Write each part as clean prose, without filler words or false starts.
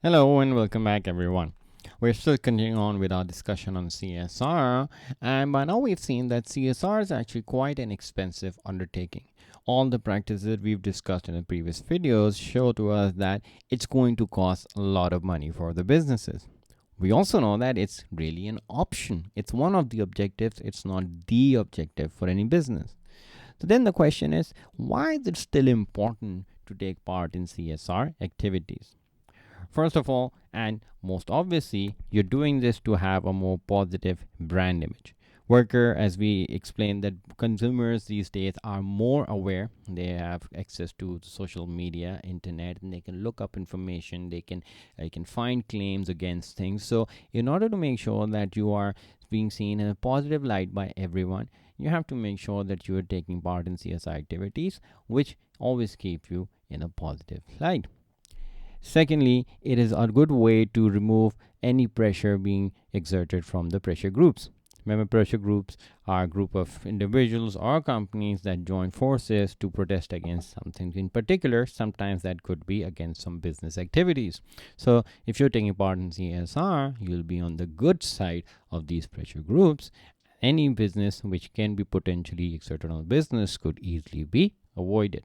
Hello and welcome back, everyone. We're still continuing on with our discussion on CSR, and by now we've seen that CSR is actually quite an expensive undertaking. All the practices that we've discussed in the previous videos show to us that it's going to cost a lot of money for the businesses. We also know that it's really an option. It's one of the objectives, it's not the objective for any business. So then the question is, why is it still important to take part in CSR activities? First of all, and most obviously, you're doing this to have a more positive brand image. Worker, as we explained, that consumers these days are more aware. They have access to social media, internet, and they can look up information. They can find claims against things. So, in order to make sure that you are being seen in a positive light by everyone, you have to make sure that you are taking part in CSI activities, which always keep you in a positive light. Secondly, it is a good way to remove any pressure being exerted from the pressure groups. Remember, pressure groups are a group of individuals or companies that join forces to protest against something in particular. Sometimes that could be against some business activities. So, if you're taking part in CSR, you'll be on the good side of these pressure groups. Any business which can be potentially exerted on business could easily be avoided.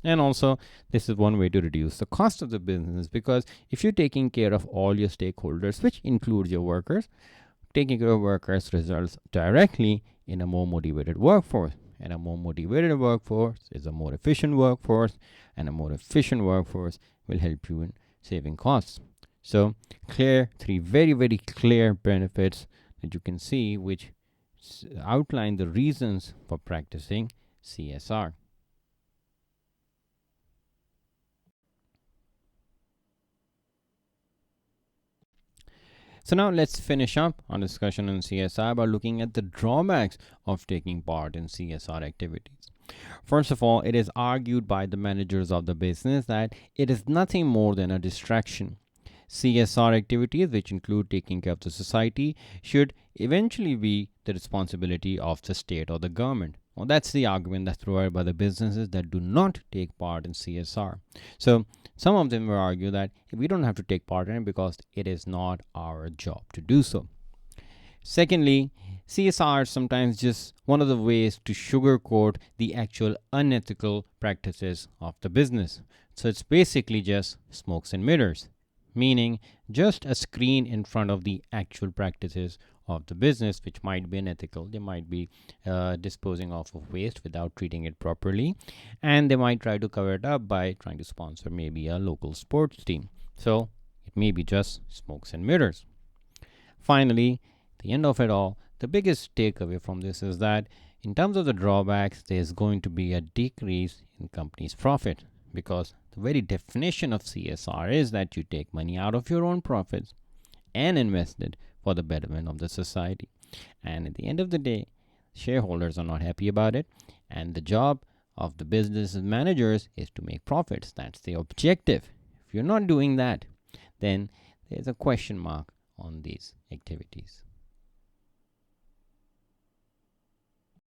And also, this is one way to reduce the cost of the business, because if you're taking care of all your stakeholders, which includes your workers, taking care of workers results directly in a more motivated workforce. And a more motivated workforce is a more efficient workforce, and a more efficient workforce will help you in saving costs. So, three very, very clear benefits that you can see, which outline the reasons for practicing CSR. So now let's finish up our discussion on CSR by looking at the drawbacks of taking part in CSR activities. First of all, it is argued by the managers of the business that it is nothing more than a distraction. CSR activities, which include taking care of the society, should eventually be the responsibility of the state or the government. Well, that's the argument that's provided by the businesses that do not take part in CSR. So, some of them will argue that we don't have to take part in it because it is not our job to do so. Secondly, CSR is sometimes just one of the ways to sugarcoat the actual unethical practices of the business. So it's basically just smokes and mirrors, meaning just a screen in front of the actual practices of the business, which might be unethical. They might be disposing of waste without treating it properly, and they might try to cover it up by trying to sponsor maybe a local sports team. So it may be just smokes and mirrors. Finally, the end of it all, the biggest takeaway from this is that in terms of the drawbacks, there's going to be a decrease in companies' profit, because the very definition of CSR is that you take money out of your own profits and invest it for the betterment of the society. And at the end of the day, shareholders are not happy about it, and the job of the business managers is to make profits. That's the objective. If you're not doing that, then there's a question mark on these activities.